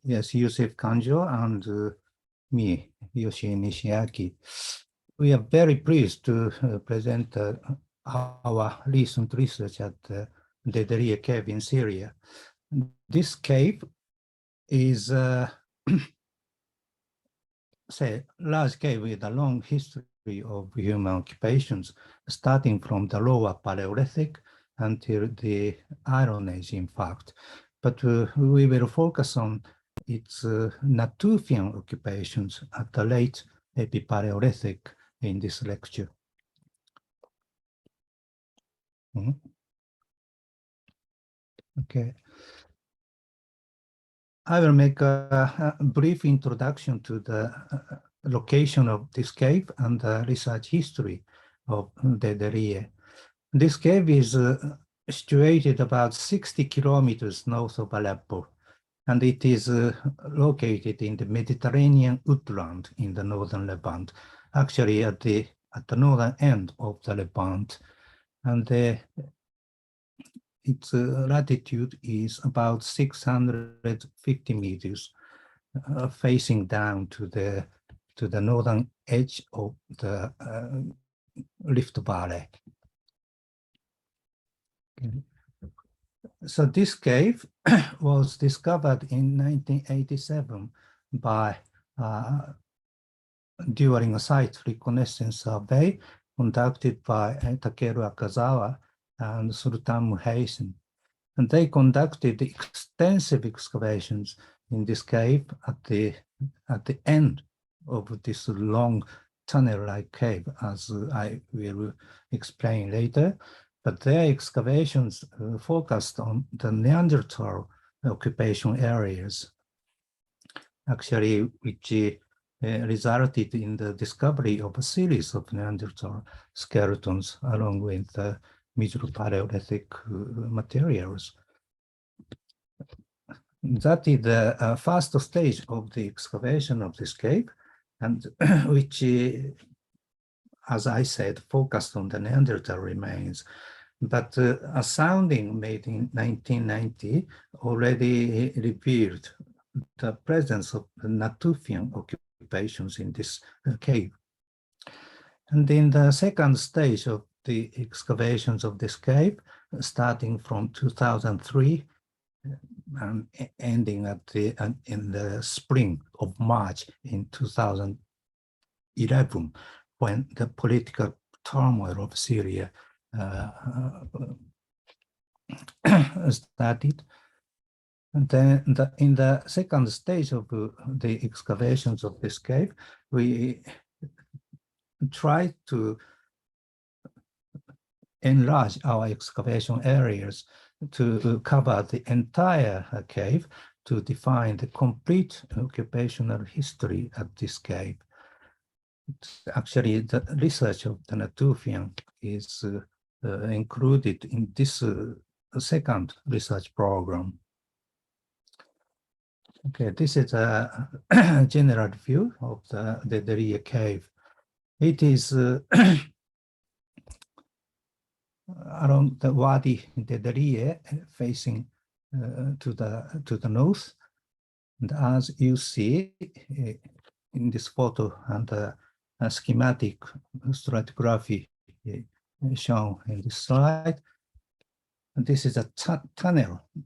Yes, Yousef Kanjou and me, Yoshihiro Nishiaki. We are very pleased to present our recent research at the Dederiyeh cave in Syria. This cave is say, large cave with a long history of human occupations, starting from the lower Paleolithic until the Iron Age, in fact. But we will focus on its Natufian occupations at the late Epipalaeolithic in this lecture. Okay. I will make a brief introduction to the location of this cave and the research history of Dederiyeh. This cave is situated about 60 kilometers north of Aleppo, and it is located in the Mediterranean woodland in the northern Levant, actually at the northern end of the Levant. And its latitude is about 650 meters, facing down to the northern edge of the Rift Valley. Okay. So this cave was discovered in 1987 by during a site reconnaissance survey conducted by Takeru Akazawa and Sultan Muhaysin. And they conducted extensive excavations in this cave at the end of this long tunnel-like cave, as I will explain later. But their excavations focused on the Neanderthal occupation areas, actually, which resulted in the discovery of a series of Neanderthal skeletons along with Middle Paleolithic materials. That is the first stage of the excavation of this cave, and which, as I said, focused on the Neanderthal remains. But a sounding made in 1990 already revealed the presence of the Natufian occupations in this cave. And in the second stage of the excavations of this cave, starting from 2003 and ending in the spring of March in 2011, when the political turmoil of Syria started. And then in the second stage of the excavations of this cave, we tried to enlarge our excavation areas to cover the entire cave to define the complete occupational history at this cave. Actually, the research of the Natufian is included in this second research program. Okay, this is a general view of the Dederiyeh cave. It is along the Wadi Dederiyeh, facing to the north. And as you see in this photo and the schematic stratigraphy shown in this slide, this is a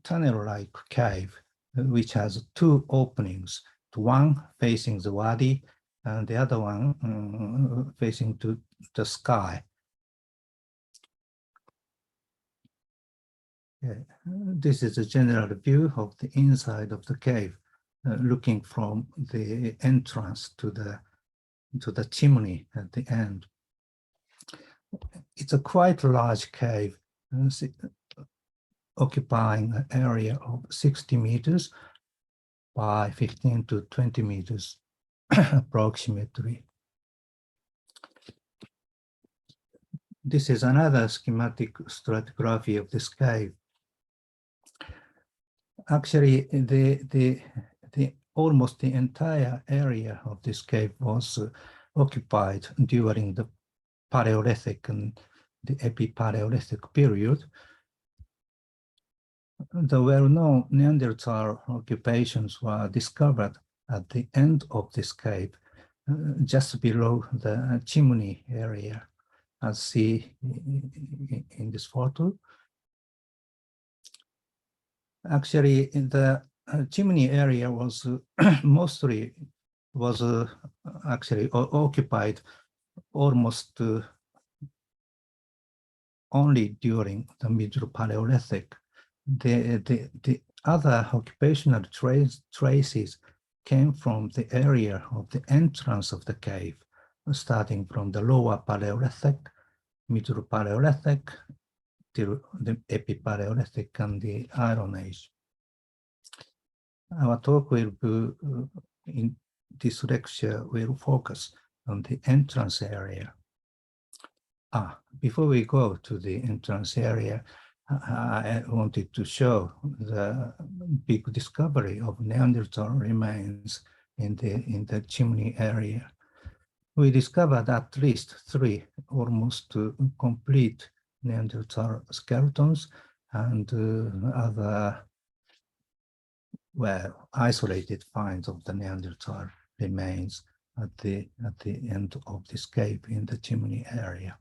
tunnel-like cave which has two openings, one facing the wadi and the other one facing to the sky. This is a general view of the inside of the cave, looking from the entrance to the chimney at the end. It's a quite large cave, occupying an area of 60 meters by 15 to 20 meters approximately. This is another schematic stratigraphy of this cave. Actually, almost the entire area of this cave was occupied during the Paleolithic and the Epipalaeolithic period. The well-known Neanderthal occupations were discovered at the end of this cave, just below the chimney area, as seen in this photo. Actually, in the chimney area was mostly actually occupied almost only during the Middle Paleolithic. The other occupational traces came from the area of the entrance of the cave, starting from the lower Paleolithic, Middle Paleolithic, till the Epipalaeolithic and the Iron Age. Our talk will be, in this lecture, will focus on the entrance area. Before we go to the entrance area, I wanted to show the big discovery of Neanderthal remains in the chimney area. We discovered at least 3 almost complete Neanderthal skeletons and other, well, isolated finds of the Neanderthal remains at the end of this cave in the chimney area.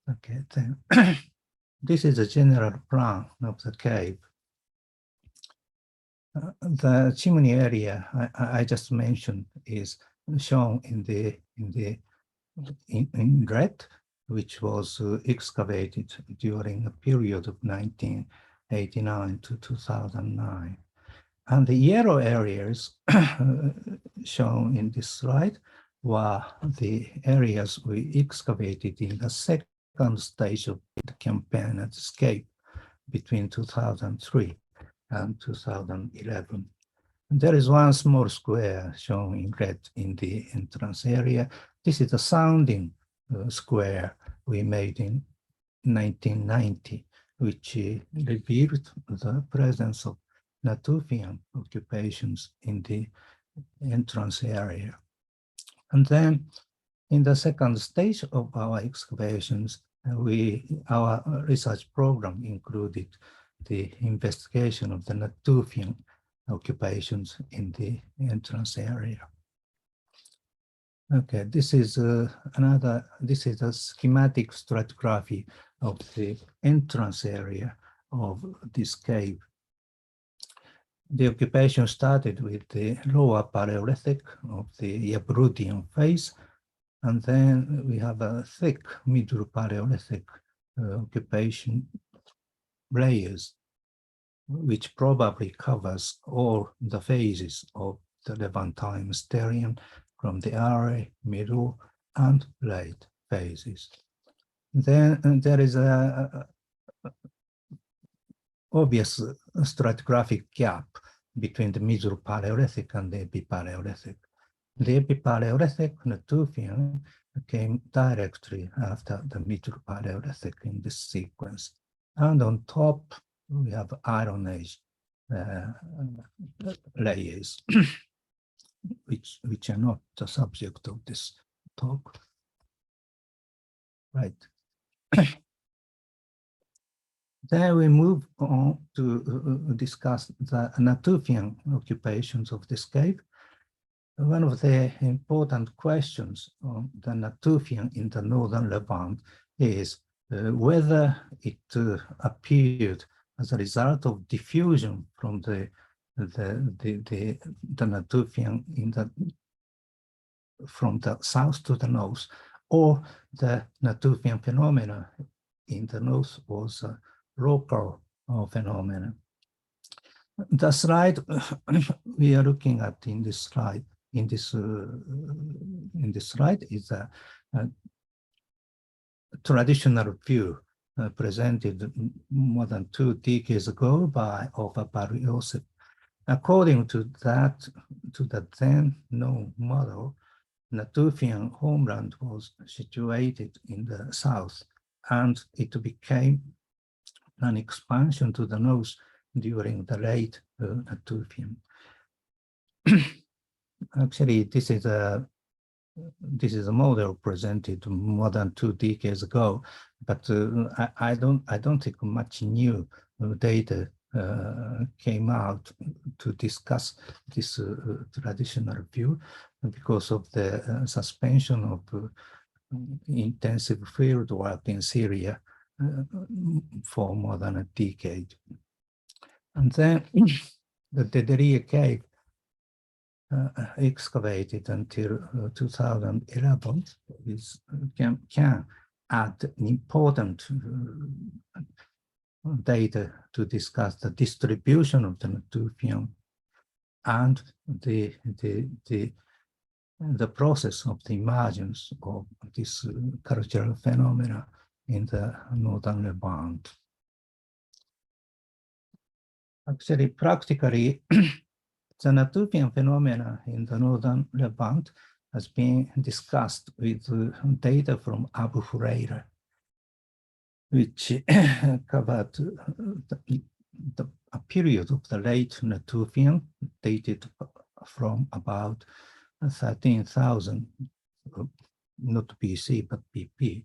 Okay, then this is a general plan of the cave. The chimney area I just mentioned is shown in red, which was excavated during a period of 1989 to 2009. And the yellow areas shown in this slide were the areas we excavated in the second stage of the campaign at Escape between 2003 and 2011. And there is one small square shown in red in the entrance area. This is a sounding square we made in 1990, which revealed the presence of Natufian occupations in the entrance area. And then in the second stage of our excavations, our research program included the investigation of the Natufian occupations in the entrance area. Okay, this is a schematic stratigraphy of the entrance area of this cave. The occupation started with the lower Paleolithic of the Yabrudian phase, and then we have a thick Middle Paleolithic occupation layers, which probably covers all the phases of the Levantine Mysterium from the early, middle, and late phases. Then there is a obvious stratigraphic gap between the Middle Paleolithic and the Epipalaeolithic. The Epipalaeolithic Natufian came directly after the Middle Paleolithic in this sequence. And on top, we have Iron Age layers, which are not the subject of this talk. Right. Then we move on to discuss the Natufian occupations of this cave. One of the important questions on the Natufian in the Northern Levant is whether it appeared as a result of diffusion from the Natufian from the south to the north, or the Natufian phenomena in the north was a local phenomenon. The slide we are looking at in this slide is a traditional view presented more than 2 decades ago by Yousef. According to the then known model, Natufian homeland was situated in the south, and it became an expansion to the north during the late Natufian. Actually, this is a this is a model presented more than 2 decades ago, but I don't think much new data came out to discuss this traditional view because of the suspension of intensive field work in Syria for more than a decade. And then the Dederiyeh cave excavated until 2011 can add important data to discuss the distribution of the Natufian and the process of the emergence of this cultural phenomena in the Northern Levant. Actually, practically, the Natufian phenomena in the Northern Levant has been discussed with data from Abu Huraira, which covered a period of the late Natufian, dated from about 13,000, not BC, but BP.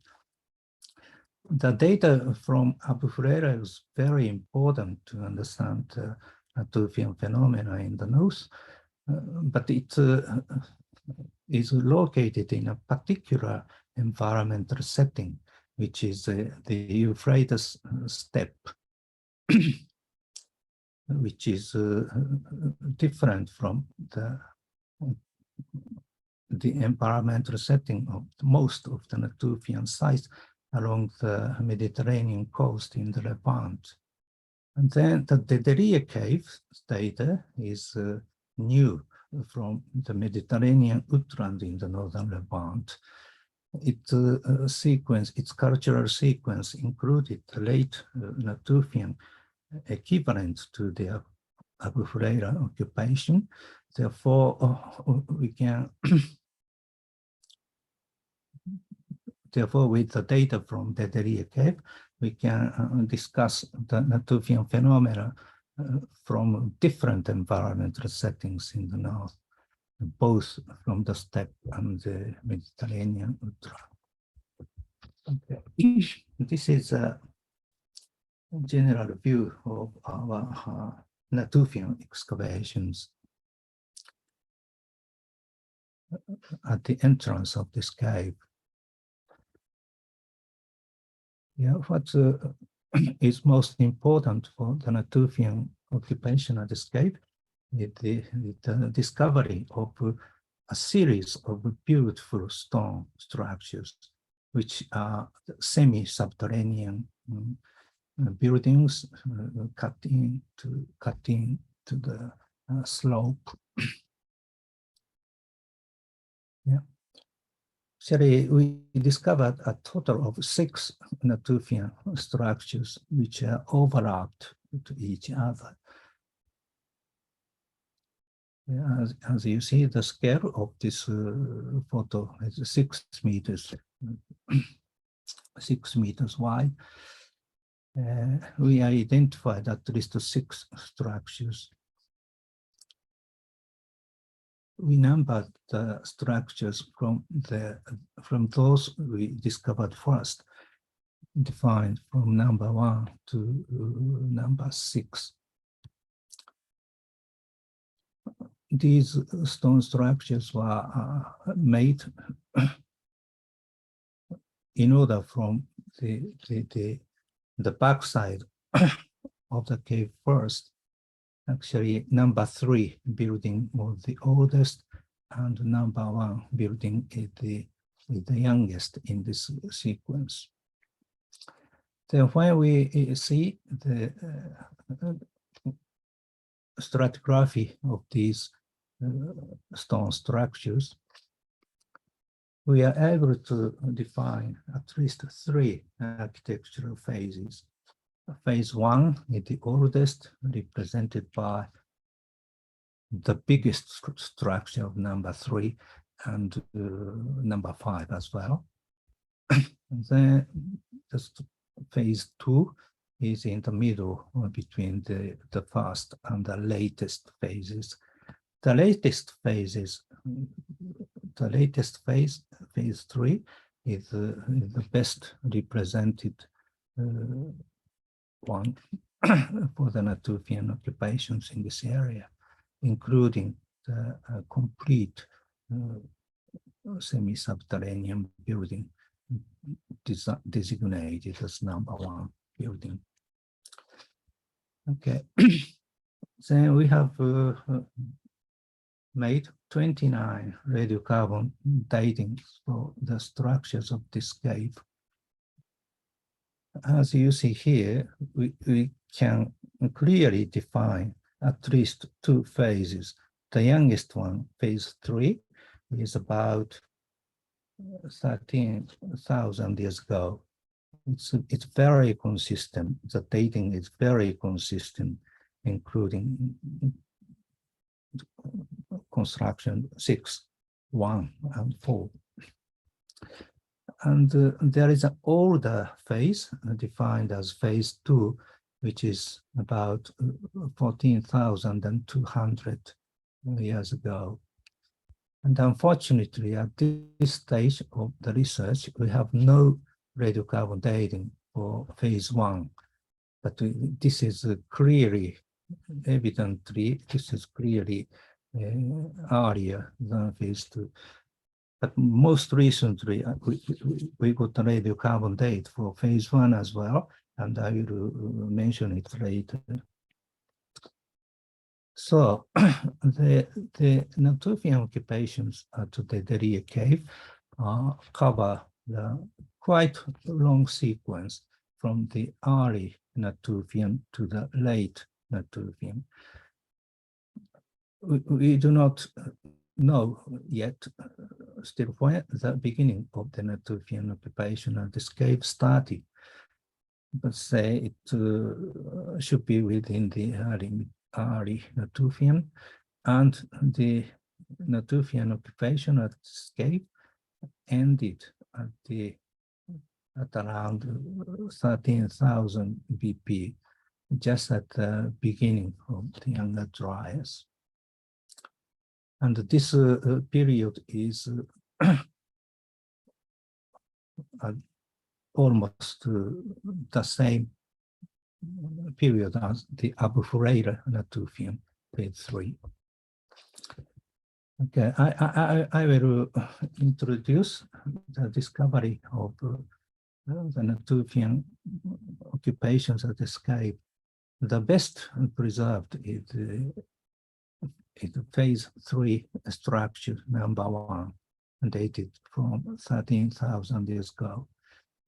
The data from Abu Huraira is very important to understand Natufian phenomena in the north, but it is located in a particular environmental setting, which is the Euphrates steppe, which is different from the environmental setting of most of the Natufian sites along the Mediterranean coast in the Levant. And then the Dederiyeh cave data is new from the Mediterranean upland in the Northern Levant. Its cultural sequence included the late Natufian equivalent to the Abu Huraira occupation. Therefore, we can therefore, with the data from the Dederiyeh cave, we can discuss the Natufian phenomena from different environmental settings in the north, both from the steppe and the Mediterranean upland. Okay. This is a general view of our Natufian excavations at the entrance of this cave. Yeah, what is most important for the Natufian occupation at this cave is the discovery of a series of beautiful stone structures, which are semi-subterranean buildings cut into the slope. Yeah. Actually, we discovered a total of 6 Natufian structures which are overlapped to each other. Yeah, as you see, the scale of this photo is 6 meters, 6 meters wide. We identified at least 6 structures. We numbered the structures from those we discovered first, defined from number 1 to number 6. These stone structures were made in order from the backside of the cave first. Actually, number 3 building was the oldest, and number 1 building is the youngest in this sequence. Then when we see the stratigraphy of these stone structures, we are able to define at least 3 architectural phases. Phase 1 is the oldest, represented by the biggest structure of number 3 and number 5 as well. And then phase 2 is in the middle between the first and the latest phases. The latest phases the latest phase, phase 3, is the best represented one for the Natufian occupations in this area, including the complete semi-subterranean building designated as #1 building. Okay, then we have made 29 radiocarbon datings for the structures of this cave. As you see here, we can clearly define at least 2 phases. The youngest one, phase 3, is about 13,000 years ago. It's very consistent. The dating is very consistent, including construction 6, 1, and 4. And there is an older phase defined as phase 2, which is about 14,200 years ago. And unfortunately, at this stage of the research, we have no radiocarbon dating for phase 1. But this is clearly, evidently, this is clearly earlier than phase 2. But most recently, we got a radiocarbon date for phase 1 as well, and I will mention it later. So the Natufian occupations at the Dederiyeh cave cover the quite long sequence from the early Natufian to the late Natufian. We do not know yet still when the beginning of the Natufian occupation at this cave started, but say it should be within the early Natufian, and the Natufian occupation at this cave ended at around 13,000 BP, just at the beginning of the Younger Dryas. And this period is almost the same period as the Abu Huraira Natufian, phase 3. Okay, I will introduce the discovery of the Natufian occupations at this cave. The best preserved is phase 3 structure #1, dated from 13,000 years ago.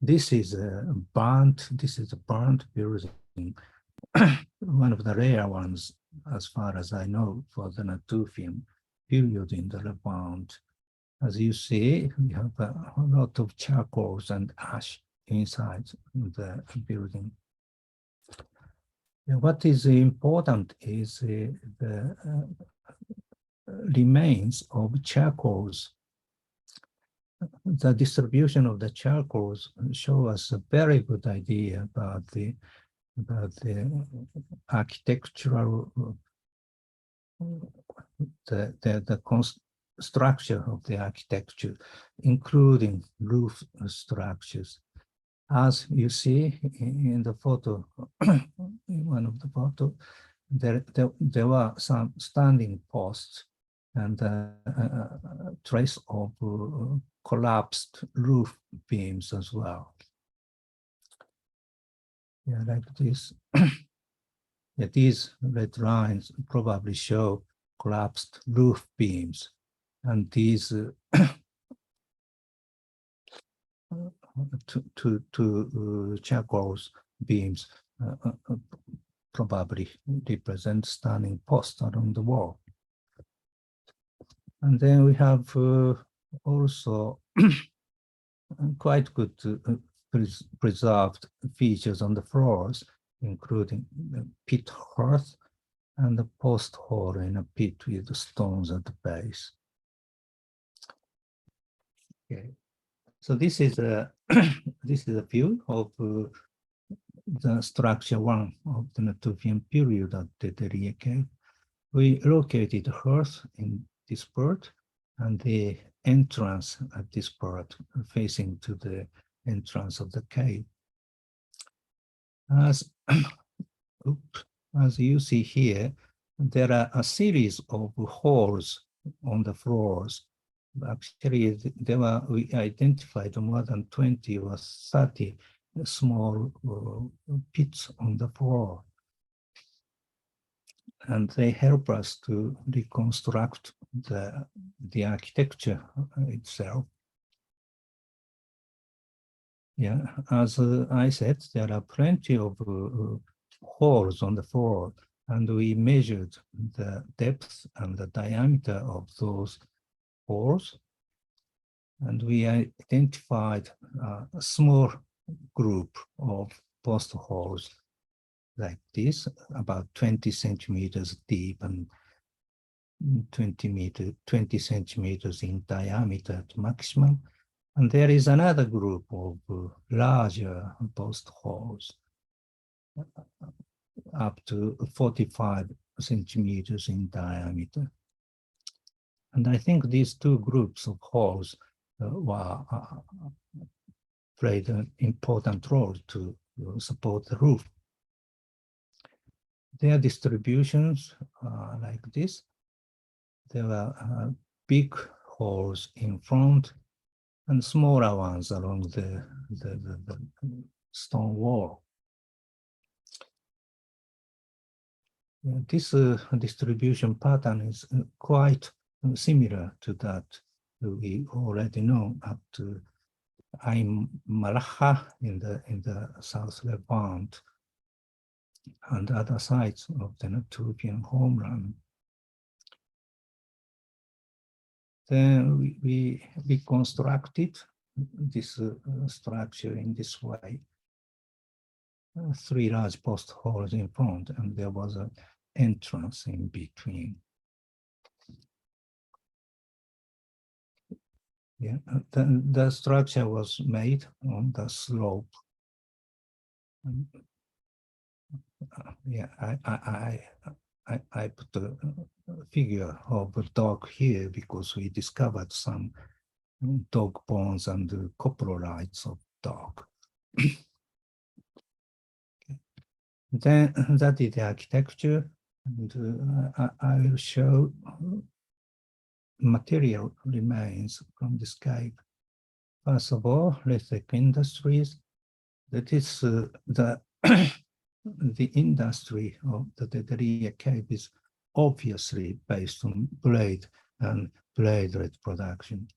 This is a burnt building, one of the rare ones, as far as I know, for the Natufian period in the Levant. As you see, we have a lot of charcoals and ash inside the building. What is important is the remains of charcoals. The distribution of the charcoals show us a very good idea about the architectural, the structure of the architecture, including roof structures. As you see in the photo, in one of the photos, there were some standing posts and a trace of collapsed roof beams as well. Yeah, like this. Yeah, these red lines probably show collapsed roof beams, and these two charcoals beams probably represent standing posts along the wall. And then we have also quite good preserved features on the floors, including the pit hearth and the post hole in a pit with the stones at the base. Okay, so this is a view of the structure 1 of the Natufian period at the Dederiyeh cave. We located the hearth in this part, and the entrance at this part facing to the entrance of the cave. As, as you see here, there are a series of holes on the floors. Actually, we identified more than 20 or 30 small pits on the floor. And they help us to reconstruct the architecture itself. Yeah, as I said, there are plenty of holes on the floor, and we measured the depth and the diameter of those holes, and we identified a small group of post holes like this, about 20 centimeters deep and 20 centimeters in diameter at maximum. And there is another group of larger post holes, up to 45 centimeters in diameter. And I think these two groups of holes played an important role to support the roof. Their distributions are like this. There were big holes in front and smaller ones along the stone wall. This distribution pattern is quite similar to that we already know up to Ain Malaha in the South Levant and other sites of the Natufian homeland. Then we reconstructed this structure in this way. 3 large post holes in front, and there was an entrance in between. Yeah, the structure was made on the slope. Yeah, I put a figure of a dog here because we discovered some dog bones and coprolites of dog. Then that is the architecture, and I will show material remains from this cave. First of all, lithic industries. That is the industry of the Dederiyeh cave is obviously based on blade and bladelet production.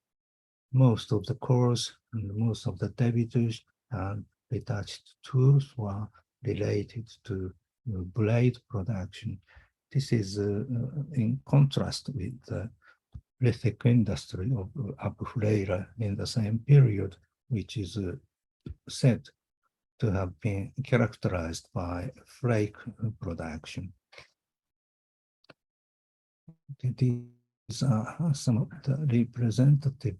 Most of the cores and most of the debitors and retouched tools were related to blade production. This is in contrast with the lithic industry of Abu Huraira in the same period, which is said to have been characterized by flake production. These are some of the representative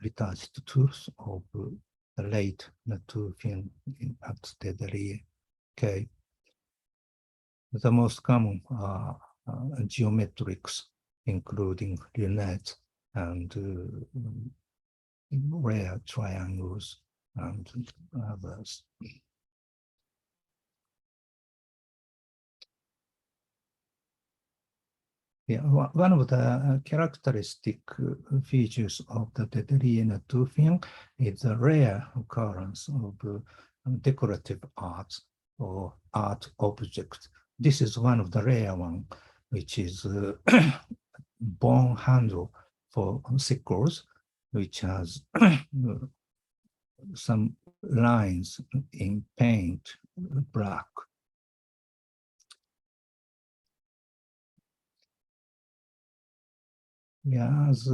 retouched tools of the late Natufian at Dederiyeh cave. The most common are geometrics, including lunettes and rare triangles and others. Yeah, one of the characteristic features of the Dederiyeh Natufian is the rare occurrence of decorative arts or art objects. This is one of the rare ones, which is bone handle for sickles, which has some lines in paint black. Yeah, as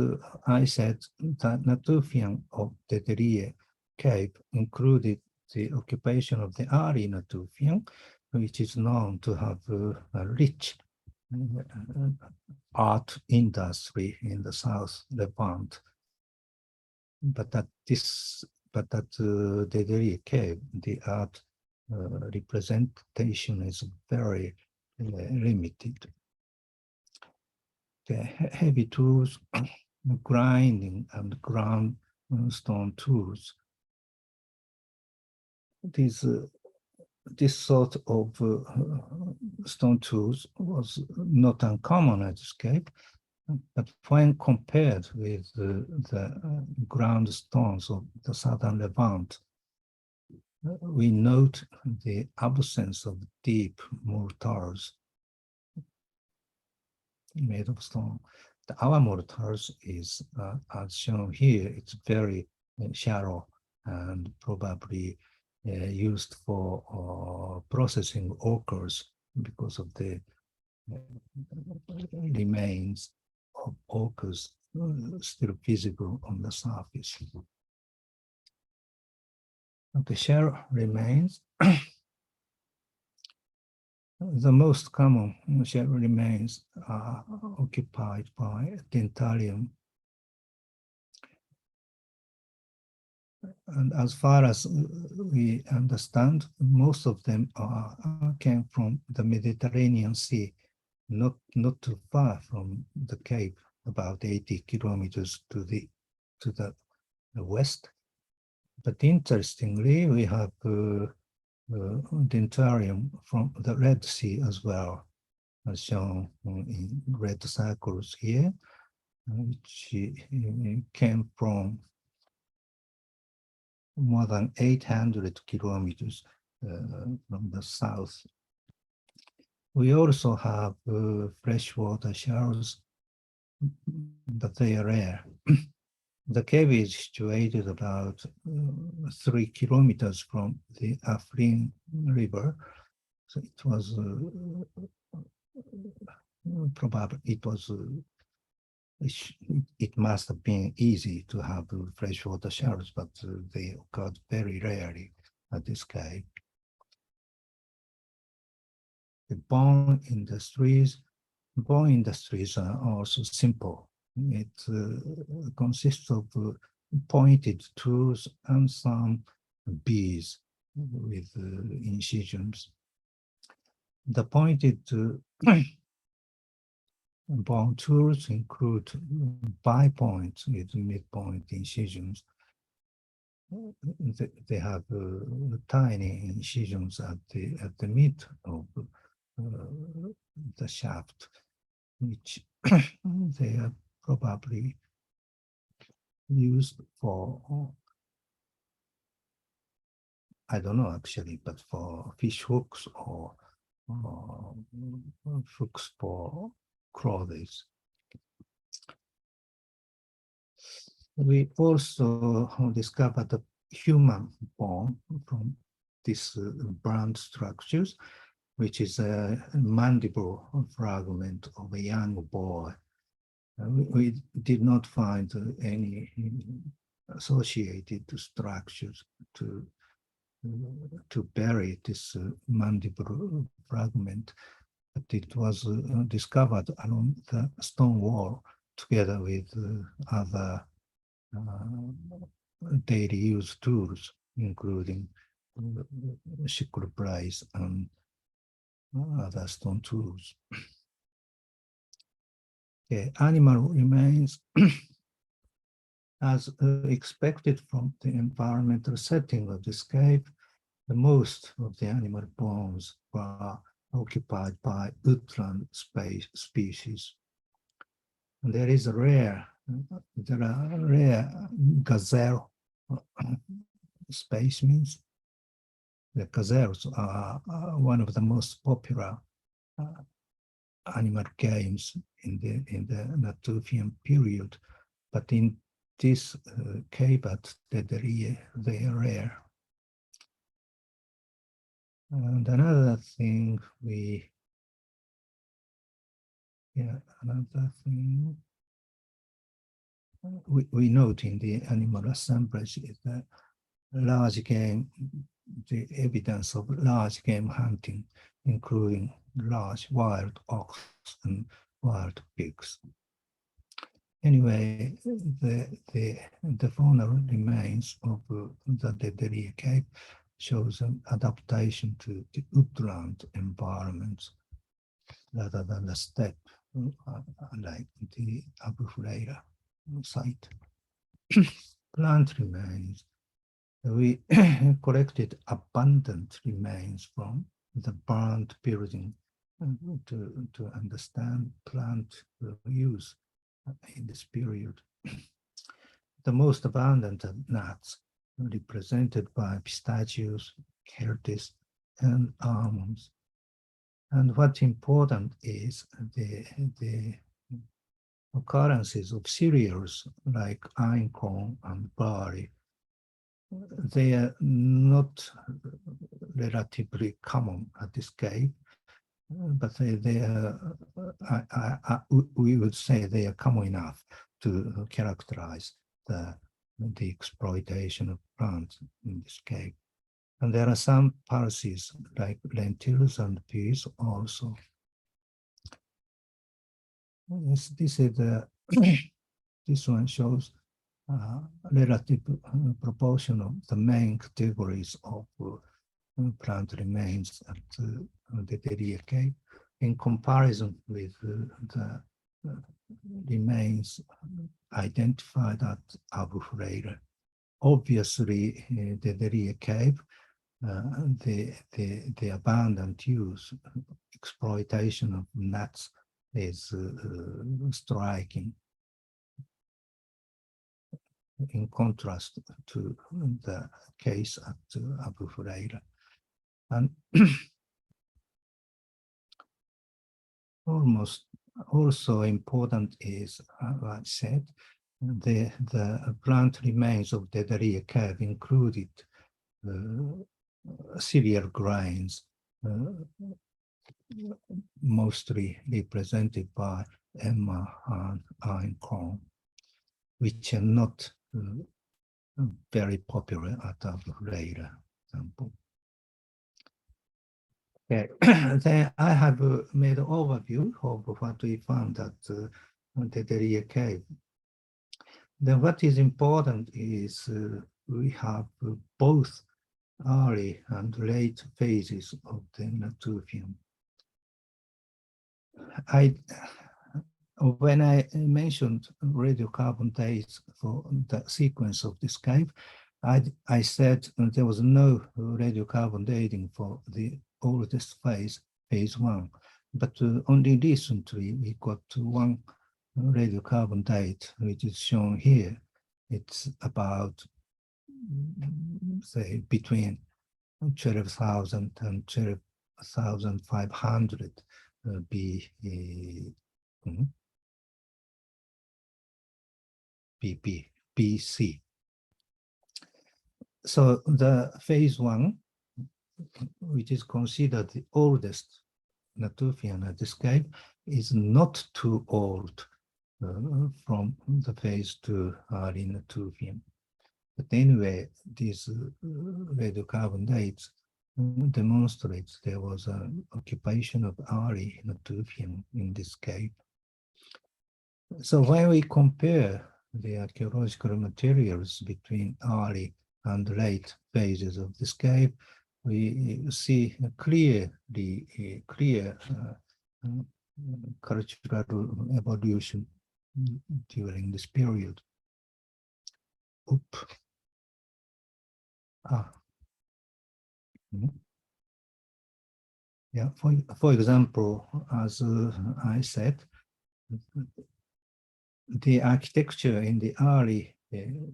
I said, the Natufian of the Dederiyeh cave included the occupation of the early Natufian, which is known to have a rich art industry in the South Levant. But at the Dederiyeh cave, the art representation is very limited. The heavy tools grinding and ground stone tools. This sort of stone tools was not uncommon at this cave, but when compared with the ground stones of the Southern Levant, we note the absence of deep mortars made of stone. Our mortars is, as shown here, it's very shallow and probably used for processing ochres because of the remains of ochres still visible on the surface. Okay, shell remains. The most common shell remains are occupied by dentarium. And as far as we understand, most of them came from the Mediterranean Sea, not too far from the cave, about 80 kilometers to the west. But interestingly, we have dentarium from the Red Sea as well, as shown in red circles here, which came from more than 800 kilometers from the south. We also have freshwater shells, but they are rare. The cave is situated about 3 kilometers from the Afrin River, so it was probably it must have been easy to have freshwater shells, but they occurred very rarely at this cave. The bone industries are also simple. It consists of pointed tools and some bees with incisions. The pointed bone tools include bipoints with midpoint incisions. They have tiny incisions at the mid of the shaft, which they are probably used for, I don't know actually, but for fish hooks or hooks for clothes. We also discovered the human bone from these bronze structures, which is a mandible fragment of a young boy. We did not find any associated structures to bury this mandible fragment, but it was discovered along the stone wall together with other daily use tools, including sickle pliers and other stone tools. Okay, animal remains. As expected from the environmental setting of this cave, most of the animal bones were occupied by woodland species. And there are rare gazelle specimens. The gazelles are one of the most popular animal games in the Natufian period, but in this cave at Dederiyeh, they are rare. And another thing we note in the animal assemblage is that the evidence of large game hunting, including large wild ox and wild pigs. Anyway, the faunal remains of the Dederiyeh cave shows an adaptation to the woodland environments rather than the steppe like the Abu Huraira. site. Plant remains. We collected abundant remains from the burned building to understand plant use in this period. The most abundant nuts represented by pistachios, kertis, and almonds. And what's important is the occurrences of cereals like einkorn and barley. They are not relatively common at this cave, but they are, we would say they are common enough to characterize the exploitation of plants in this cave. And there are some pulses like lentils and peas also. Yes, this is the this one shows relative proportion of the main categories of plant remains at the Dederiyeh cave in comparison with the remains identified at Abu Huraira. Obviously, the Dederiyeh cave, the abundant use, exploitation of nuts is striking in contrast to the case at Abu Huraira. And almost also important is, I said, the plant remains of the Dederiyeh cave included cereal grains, mostly represented by emmer and einkorn, which are not very popular at Abu Huraira, for example. Okay, then I have made an overview of what we found at the Dederiyeh cave. Then what is important is we have both early and late phases of the Natufian. When I mentioned radiocarbon dates for the sequence of this cave, I said there was no radiocarbon dating for the oldest phase, phase 1, but only recently we got one radiocarbon date, which is shown here. It's about, say, between 12,000 and 12,500 BC. So the phase 1, which is considered the oldest Natufian at this cave, is not too old from the phase 2 early Natufian. But anyway, these radiocarbon dates demonstrates there was an occupation of early Natufian in this cave. So when we compare the archaeological materials between early and late phases of this cave, we see a clear cultural evolution during this period. Yeah, for example, as I said, the architecture in the early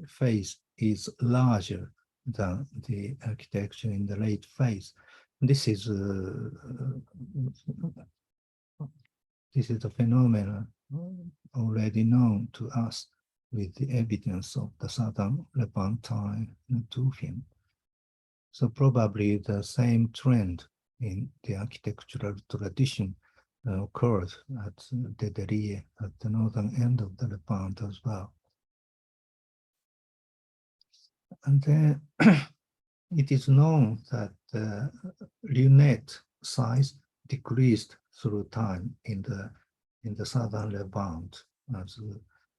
phase is larger than the architecture in the late phase. This is a phenomenon already known to us with the evidence of the Southern Levantine Natufian. So probably the same trend in the architectural tradition occurred at Dederiyeh at the northern end of the Levant as well. And then it is known that the lunette size decreased through time in the southern Levant, as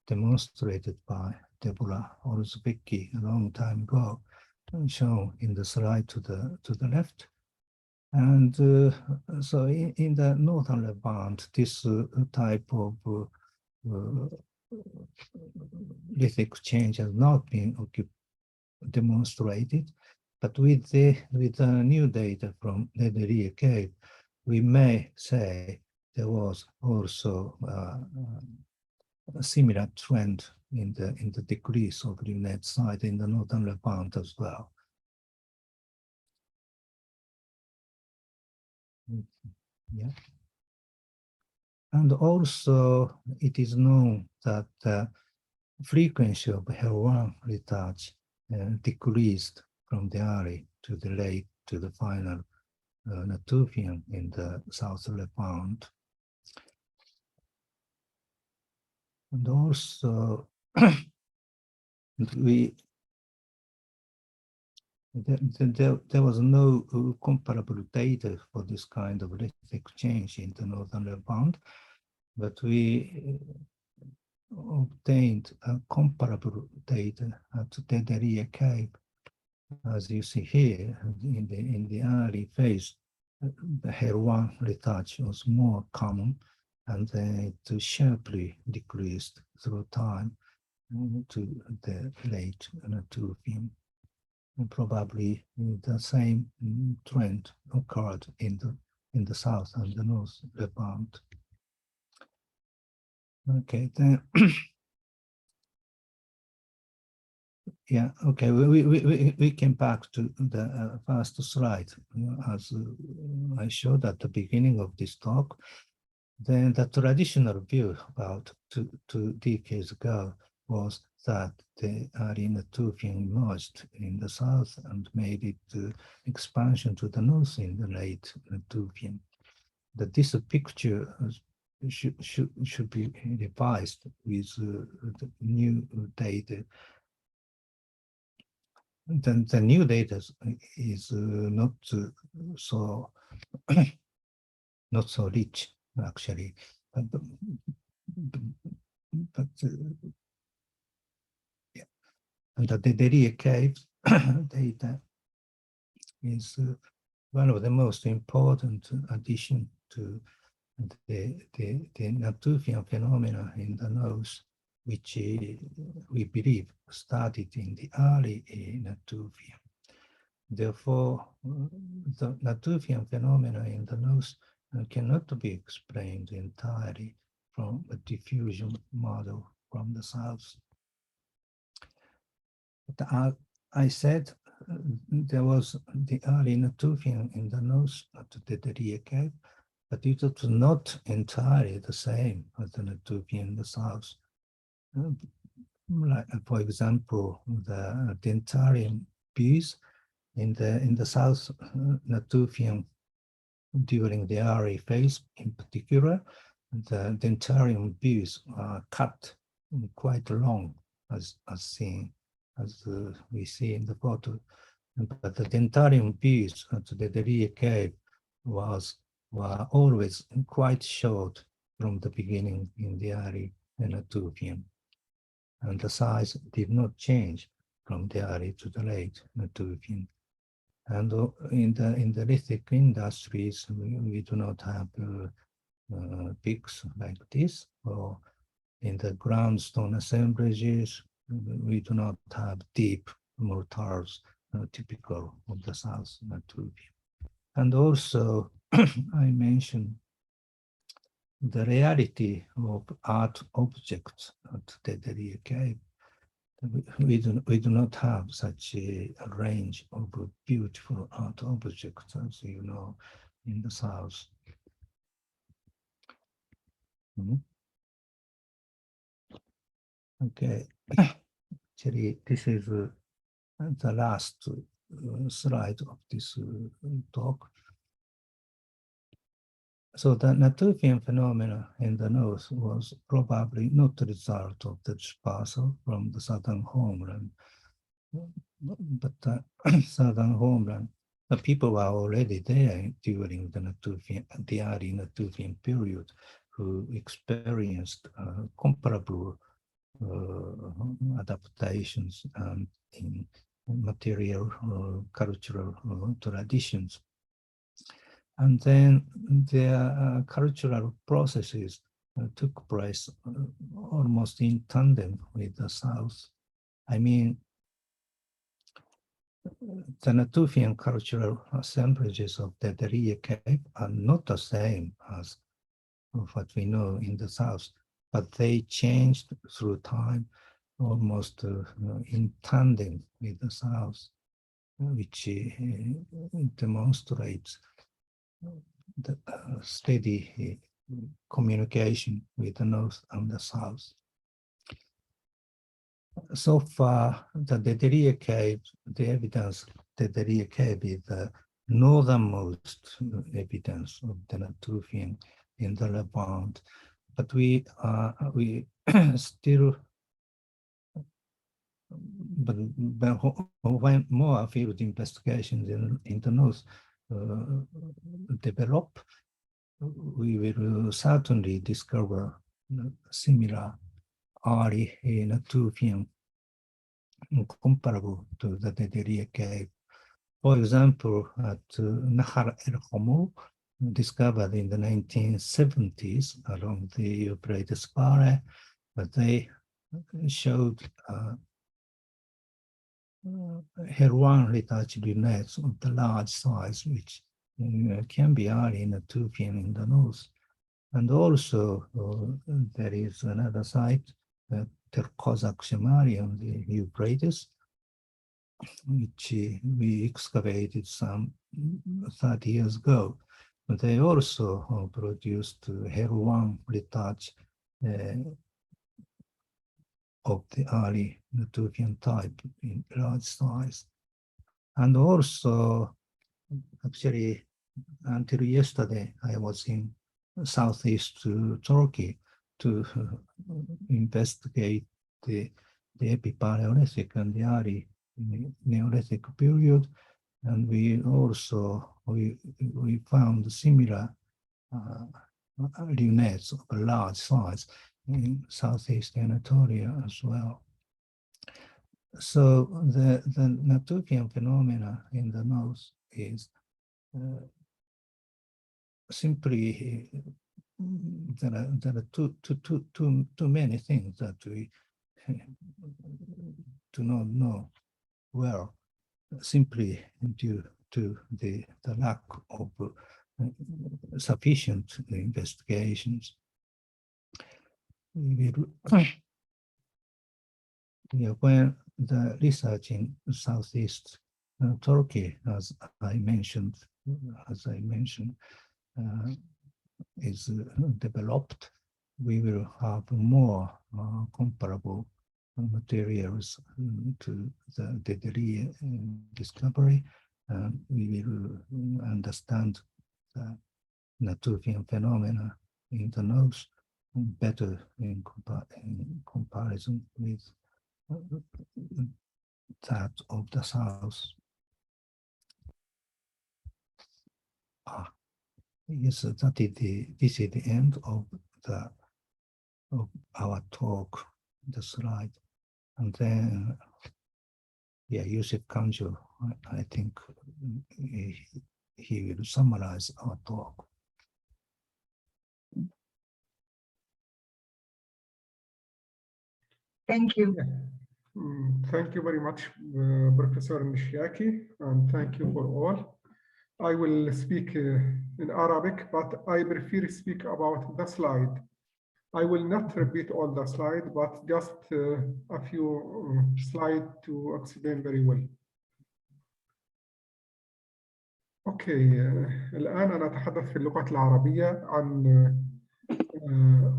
demonstrated by Deborah Olsbecki a long time ago, shown in the slide to the left. And so in the northern Levant, this type of lithic change has not been demonstrated, but with the new data from Dederiyeh cave, we may say there was also a similar trend in the decrease of lunate site in the northern Levant as well. Yeah. And also, it is known that frequency of L1 retouch decreased from the early to the late to the final Natufian in the South Levant. And also, there was no comparable data for this kind of lithic change in the Northern Levant, but we obtained comparable data at Dederiyeh cave. As you see here, in the early phase, the L1 retouch was more common, and then it sharply decreased through time to the late Natufian. And probably the same trend occurred in the south and the north Levant. Okay, then. Yeah, okay, we came back to the first slide. As I showed at the beginning of this talk, then the traditional view about two decades ago was that the early Natufian emerged in the south and made it expansion to the north in the late Natufian. That this picture should be revised with the new data. Then the new data is not so not so rich actually, but yeah. And the Dederiyeh cave data is one of the most important addition to the Natufian phenomena in the north, which we believe started in the early Natufian. Therefore, the Natufian phenomena in the north cannot be explained entirely from a diffusion model from the south. But I said there was the early Natufian in the north at the Dederiyeh cave, but it was not entirely the same as the Natufian in the south. Like, for example, the Dentarian views in the South Natufian during the early phase, in particular, the Dentarian views are cut quite long, as seen, as we see in the photo. But the Dentarian views at the Dederiyeh cave were always quite short from the beginning in the early Natufian, and the size did not change from the early to the late Natufian. And in the lithic industries, we do not have peaks like this, or in the groundstone assemblages, we do not have deep mortars typical of the South Natufian. And also, I mentioned the reality of art objects at Dederiyeh cave. We do not have such a range of beautiful art objects, as you know, in the south. Okay, actually, this is the last slide of this talk. So the Natufian phenomena in the north was probably not the result of the dispersal from the southern homeland, but the southern homeland, the people were already there during the early Natufian period, who experienced comparable adaptations in material cultural traditions. And then their cultural processes took place almost in tandem with the south. I mean, the Natufian cultural assemblages of the Dederiyeh cave are not the same as what we know in the south, but they changed through time almost in tandem with the south, which demonstrates the steady communication with the north and the south. So far, the Dederiyeh cave, the evidence Dederiyeh cave is the northernmost evidence of the Natufian in the Levant, but we still, but when more field investigations in the north develop, we will certainly discover similar early Natufian comparable to the Dederiyeh cave. For example, at Nahar el-Homo, discovered in the 1970s along the Euphrates Valley, but they showed Heruan retouched lunettes of the large size, which can be early Natufian in the north. And also, there is another site, Terkozak Shemari on the Euphrates, which we excavated some 30 years ago. But they also produced Heruan retouch of the early Natufian type in large size. And also, actually, until yesterday, I was in southeast Turkey to investigate the Epipalaeolithic and the early Neolithic period, and we also we found similar lunettes of a large size in southeast Anatolia as well. So the Natufian phenomena in the north is simply there are too many things that we do not know well, simply due to the lack of sufficient investigations. When the research in southeast Turkey, as I mentioned, is developed, we will have more comparable materials to the Dederiyeh discovery, and we will understand the Natufian phenomena in the north better in comparison with that of the south. Yes, this is the end of our talk, the slide. And then, yeah, Yousef Kanjou, I think he will summarize our talk. Thank you. Thank you very much, Professor Nishiaki, and thank you for all. I will speak in Arabic, but I prefer to speak about the slide. I will not repeat all the slides, but just a few slides to explain very well. أوكي، الآن أنا أتحدث في اللغة العربية عن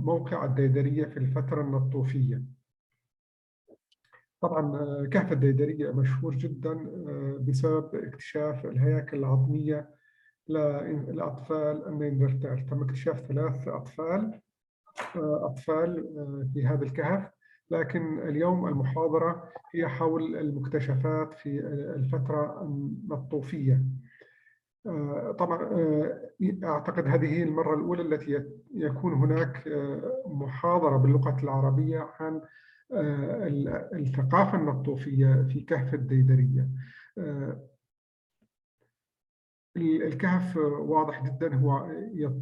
موقع الديدرية في الفترة النطوفية. طبعا كهف الديدرية مشهور جدا بسبب اكتشاف الهياكل العظمية للأطفال النياندرتال. تم اكتشاف 3 أطفال في هذا الكهف، لكن اليوم المحاضرة هي حول المكتشفات في الفترة النطوفية. طبعا أعتقد هذه المرة الأولى التي يكون هناك محاضرة باللغة العربية عن الثقافة النطوفية في كهف الديدرية. الكهف واضح جدا، هو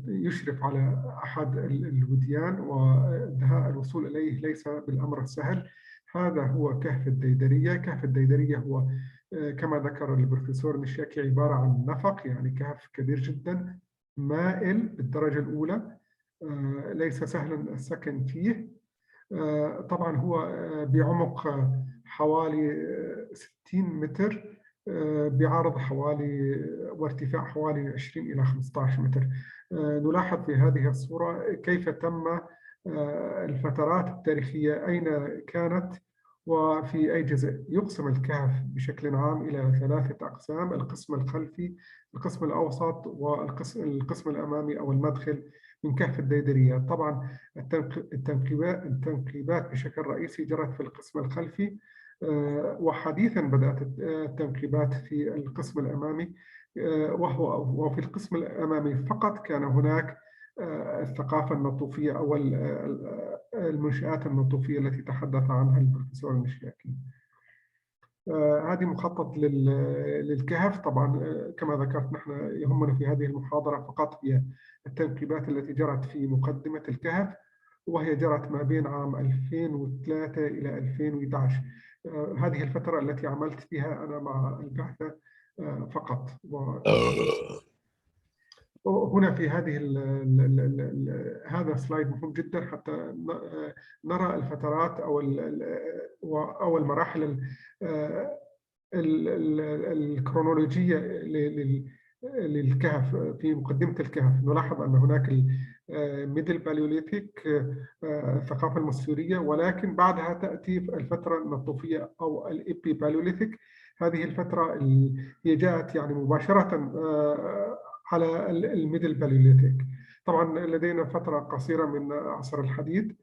يشرف على أحد الوديان، والوصول إليه ليس بالأمر السهل. هذا هو كهف الديدرية. كهف الديدرية هو كما ذكر البروفيسور نشياكي عبارة عن نفق، يعني كهف كبير جدا مائل بالدرجة الأولى، ليس سهلا السكن فيه. طبعا هو بعمق حوالي 60 متر، بعرض حوالي وارتفاع حوالي 20 إلى 15 متر. نلاحظ في هذه الصورة كيف تم الفترات التاريخية أين كانت وفي أي جزء. يقسم الكهف بشكل عام إلى 3 أقسام: القسم الخلفي، القسم الأوسط، والقسم الأمامي أو المدخل من كهف الديدرية. طبعا التنقيبات بشكل رئيسي جرت في القسم الخلفي، وحديثا بدأت التنقيبات في القسم الأمامي، وفي القسم الأمامي فقط كان هناك الثقافة النطوفية أو المنشآت النطوفية التي تحدث عنها البروفيسور نشياكي. هذه مخطط للكهف. طبعا كما ذكرت نحن يهمنا في هذه المحاضرة فقط هي التنقيبات التي جرت في مقدمة الكهف، وهي جرت ما بين عام 2003 إلى 2011. هذه الفترة التي عملت فيها أنا مع البعثة فقط. هنا في هذه هذا سلايد مهم جدا حتى نرى الفترات أو المراحل الكرونولوجية للكهف. في مقدمة الكهف نلاحظ أن هناك الميدل باليوليثيك، الثقافة المسورية، ولكن بعدها تأتي الفترة النطوفية أو الإبيباليوليثيك. هذه الفترة هي جاءت يعني مباشرة على الميدل باليوليثيك. طبعا لدينا فترة قصيرة من عصر الحديد.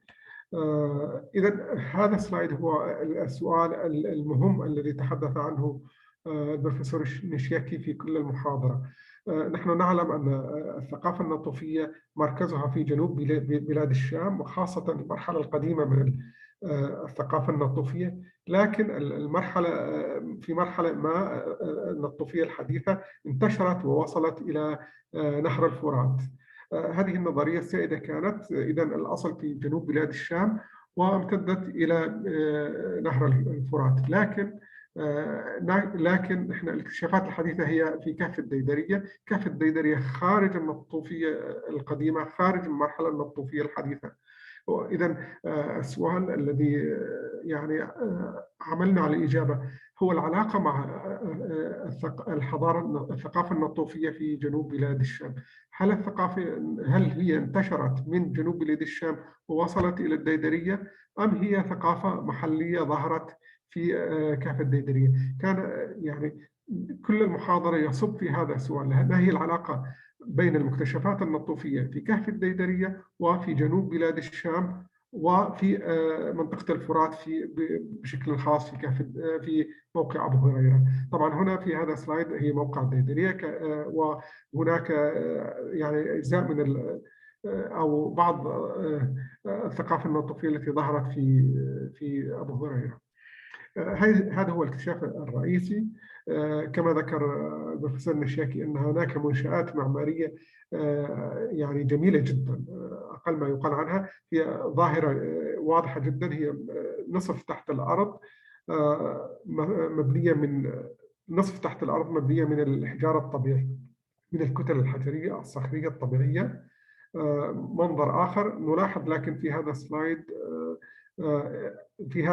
إذا هذا السلايد هو السؤال المهم الذي تحدث عنه البروفيسور نشياكي في كل المحاضرة. نحن نعلم أن الثقافة النطوفية مركزها في جنوب بلاد الشام، وخاصة المرحلة القديمة من الثقافة النطوفية، لكن في مرحلة ما النطوفية الحديثة انتشرت ووصلت إلى نهر الفرات. هذه النظرية السائدة كانت إذا الأصل في جنوب بلاد الشام وامتدت إلى نهر الفرات، لكن احنا الاكتشافات الحديثة هي في كهف الديدرية. كهف الديدرية خارج النطوفية القديمة، خارج المرحلة النطوفية الحديثة. إذا السؤال الذي يعني عملنا على الإجابة هو العلاقة مع الثقافة النطوفية في جنوب بلاد الشام. هل هي انتشرت من جنوب بلاد الشام ووصلت إلى الديدرية، أم هي ثقافة محلية ظهرت في كهف الديدرية؟ كان يعني كل المحاضرة يصب في هذا السؤال: ما هي العلاقة بين المكتشفات النطوفية في كهف الديدرية وفي جنوب بلاد الشام وفي منطقة الفرات بشكل خاص في موقع أبو هريرة؟ طبعا هنا في هذا السلايد هي موقع الديدرية، وهناك يعني أجزاء من أو بعض الثقافة النطوفية التي ظهرت في أبو هريرة. هذا هو الاكتشاف الرئيسي. كما ذكر البروفيسور نشياكي أن هناك منشآت معمارية يعني جميلة جدا، أقل ما يقال عنها. هي ظاهرة واضحة جدا، هي نصف تحت الأرض، مبنية من نصف تحت الأرض، مبنية من الحجارة الطبيعية، من الكتل الحجرية الصخرية الطبيعية. منظر آخر نلاحظ، لكن في هذا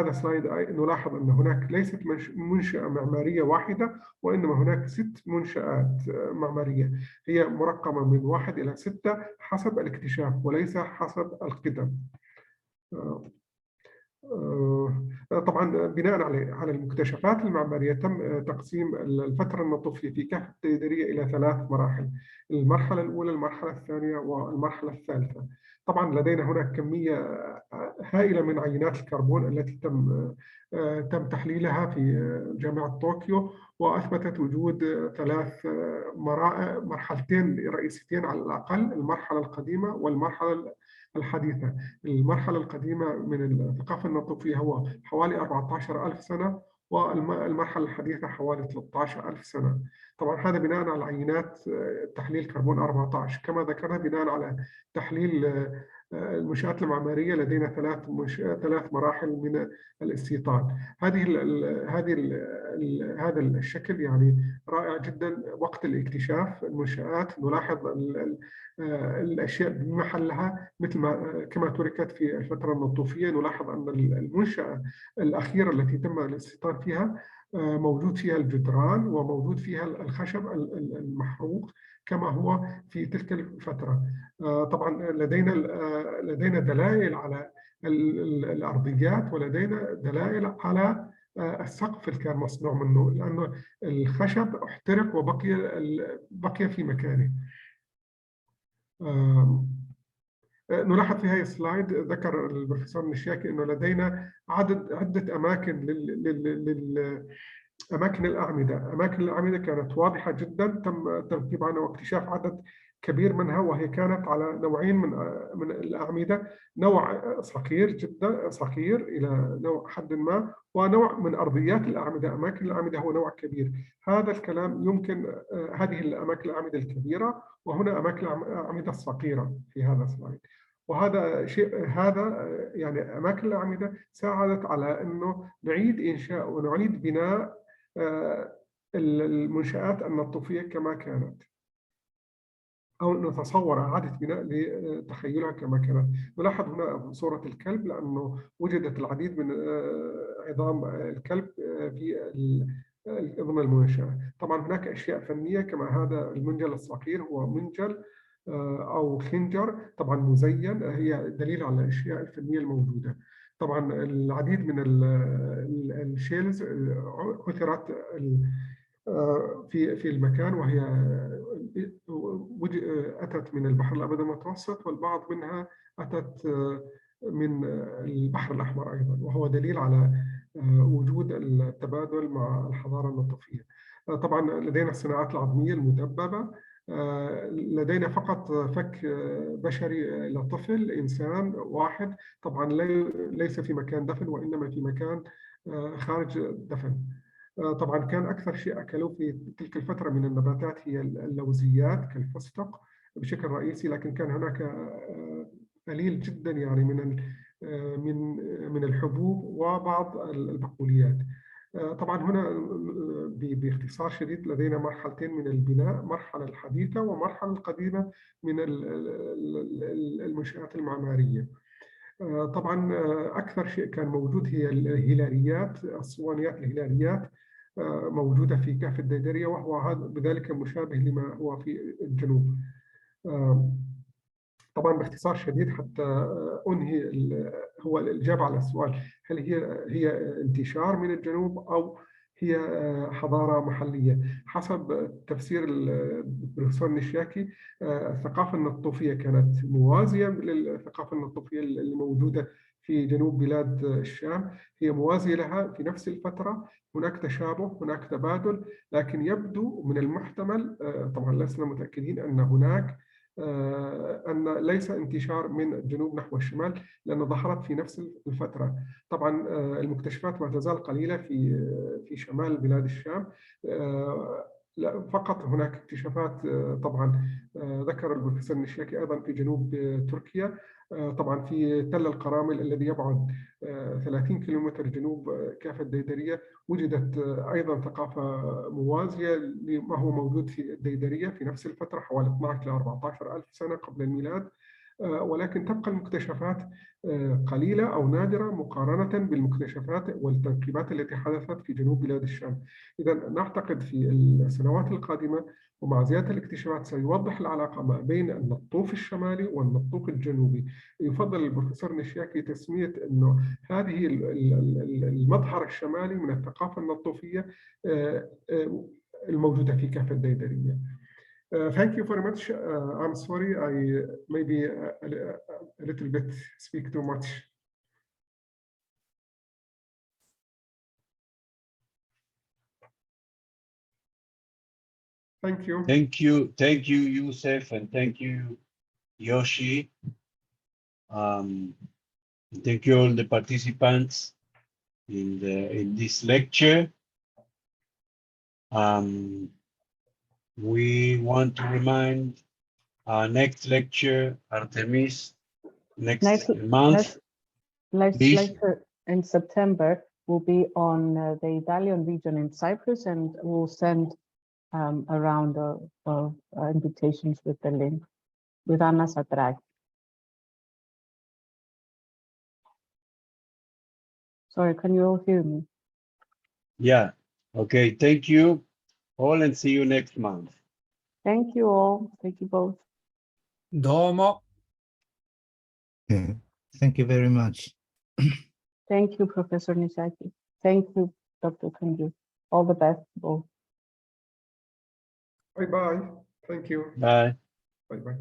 السلايد نلاحظ أن هناك ليست منشأة معمارية واحدة، وإنما هناك 6 منشآت معمارية، هي مرقمة من 1 إلى 6 حسب الاكتشاف وليس حسب القدم. طبعا بناء على المكتشفات المعمارية تم تقسيم الفترة النطوفية في كهف الديدرية إلى 3 مراحل: المرحلة الأولى، المرحلة الثانية، والمرحلة الثالثة. طبعا لدينا هناك كمية هائلة من عينات الكربون التي تم تحليلها في جامعة طوكيو، وأثبتت وجود 3 مرحلتين رئيسيتين على الأقل: المرحلة القديمة والمرحلة الحديثة. المرحلة القديمة من الثقافة النطوفية هو حوالي 14,000 سنة، والمرحلة الحديثة حوالي 13,000 سنة. طبعا هذا بناء على عينات تحليل كربون 14. كما ذكرنا بناء على تحليل المنشآت المعمارية لدينا ثلاث مراحل من الاستيطان. هذا الشكل يعني رائع جدا. وقت الاكتشاف المنشآت نلاحظ الأشياء بمحلها مثل ما كما تركت في الفترة النطوفية. نلاحظ أن المنشأة الأخيرة التي تم الاستيطان فيها موجود فيها الجدران وموجود فيها الخشب المحروق كما هو في تلك الفترة. طبعا لدينا دلائل على الأرضيات ولدينا دلائل على السقف اللي كان مصنوع منه، لأنه الخشب احترق وبقي في مكانه. نلاحظ في هذه السلايد ذكر البروفيسور نشياكي أنه لدينا عدة أماكن أماكن الأعمدة كانت واضحة جدا. تم ترتيب عنها واكتشاف عدد كبير منها، وهي كانت على نوعين من الأعمدة، نوع صغير إلى نوع حد ما، ونوع من أرضيات الأعمدة. أماكن الأعمدة هو نوع كبير. هذا الكلام يمكن هذه الأماكن الأعمدة الكبيرة، وهنا أماكن الأعمدة الصغيرة في هذا السلايد. وهذا شيء يعني أماكن الأعمدة ساعدت على أنه نعيد إنشاء ونعيد بناء المنشآت النطوفية كما كانت، أو نتصور إعادة بناء لتخيلها كما كانت. نلاحظ هنا صورة الكلب، لأنه وجدت العديد من عظام الكلب في ضمن المنشأة. طبعا هناك أشياء فنية كما هذا المنجل الصغير، هو منجل أو خنجر طبعا مزين، هي دليل على الأشياء الفنية الموجودة. طبعا العديد من الشيلز عثرت في المكان، وهي أتت من البحر الأبيض المتوسط، والبعض منها أتت من البحر الأحمر أيضا، وهو دليل على وجود التبادل مع الحضارة النطوفية. طبعا لدينا الصناعات العظمية المدببة. لدينا فقط فك بشري لطفل إنسان واحد، طبعا ليس في مكان دفن وإنما في مكان خارج دفن. طبعا كان أكثر شيء أكلوه في تلك الفترة من النباتات هي اللوزيات كالفستق بشكل رئيسي، لكن كان هناك قليل جدا يعني من الحبوب وبعض البقوليات. طبعا هنا باختصار شديد لدينا مرحلتين من البناء، مرحلة الحديثة ومرحلة القديمة من المنشآت المعمارية. طبعا أكثر شيء كان موجود هي الهلاليات، الصوانيات الهلاليات موجودة في كهف الديدرية، وهو بذلك مشابه لما هو في الجنوب. طبعا باختصار شديد حتى أنهي هو الإجابة على السؤال، هل هي انتشار من الجنوب أو هي حضارة محلية؟ حسب تفسير البروفيسور نشياكي الثقافة النطوفية كانت موازية للثقافة النطوفية اللي موجودة في جنوب بلاد الشام، هي موازية لها في نفس الفترة. هناك تشابه، هناك تبادل، لكن يبدو من المحتمل، طبعا لسنا متأكدين، أن هناك أن ليس انتشار من الجنوب نحو الشمال، لأن ظهرت في نفس الفترة. طبعا المكتشفات ما تزال قليلة في شمال بلاد الشام، لا فقط هناك اكتشافات طبعا ذكر البروفيسور نشياكي أيضا في جنوب تركيا، طبعا في تل القرامل الذي يبعد 30 كيلومتر جنوب كهف الديدرية وجدت أيضا ثقافة موازية لما هو موجود في الديدرية في نفس الفترة، حوالي 12 ل 14 ألف سنة قبل الميلاد. ولكن تبقى المكتشفات قليلة أو نادرة مقارنة بالمكتشفات والتركيبات التي حدثت في جنوب بلاد الشام. إذا نعتقد في السنوات القادمة ومع زيادة الاكتشافات سيوضح العلاقة ما بين النطوف الشمالي والنطوف الجنوبي. يفضل البروفيسور نشياكي تسمية أنه هذه المظهر الشمالي من الثقافة النطوفية الموجودة في كهف الديدرية. Thank you very much. I'm sorry, I maybe a little bit speak too much. Thank you. Thank you, Yousef, and thank you, Yoshi. Thank you all the participants in this lecture. We want to remind our next lecture, Artemis, next month. Next Please. lecture in September will be on the Italian region in Cyprus, and we'll send a round of invitations with the link with Anna Satrak. Sorry, can you all hear me? Yeah. Okay. Thank you all and see you next month. Thank you all. Thank you both. Domo. Okay. Thank you very much. Thank you, Professor Nishiaki. Thank you, Dr. Kanjou. All the best, both. Bye-bye. Thank you. Bye. Bye-bye.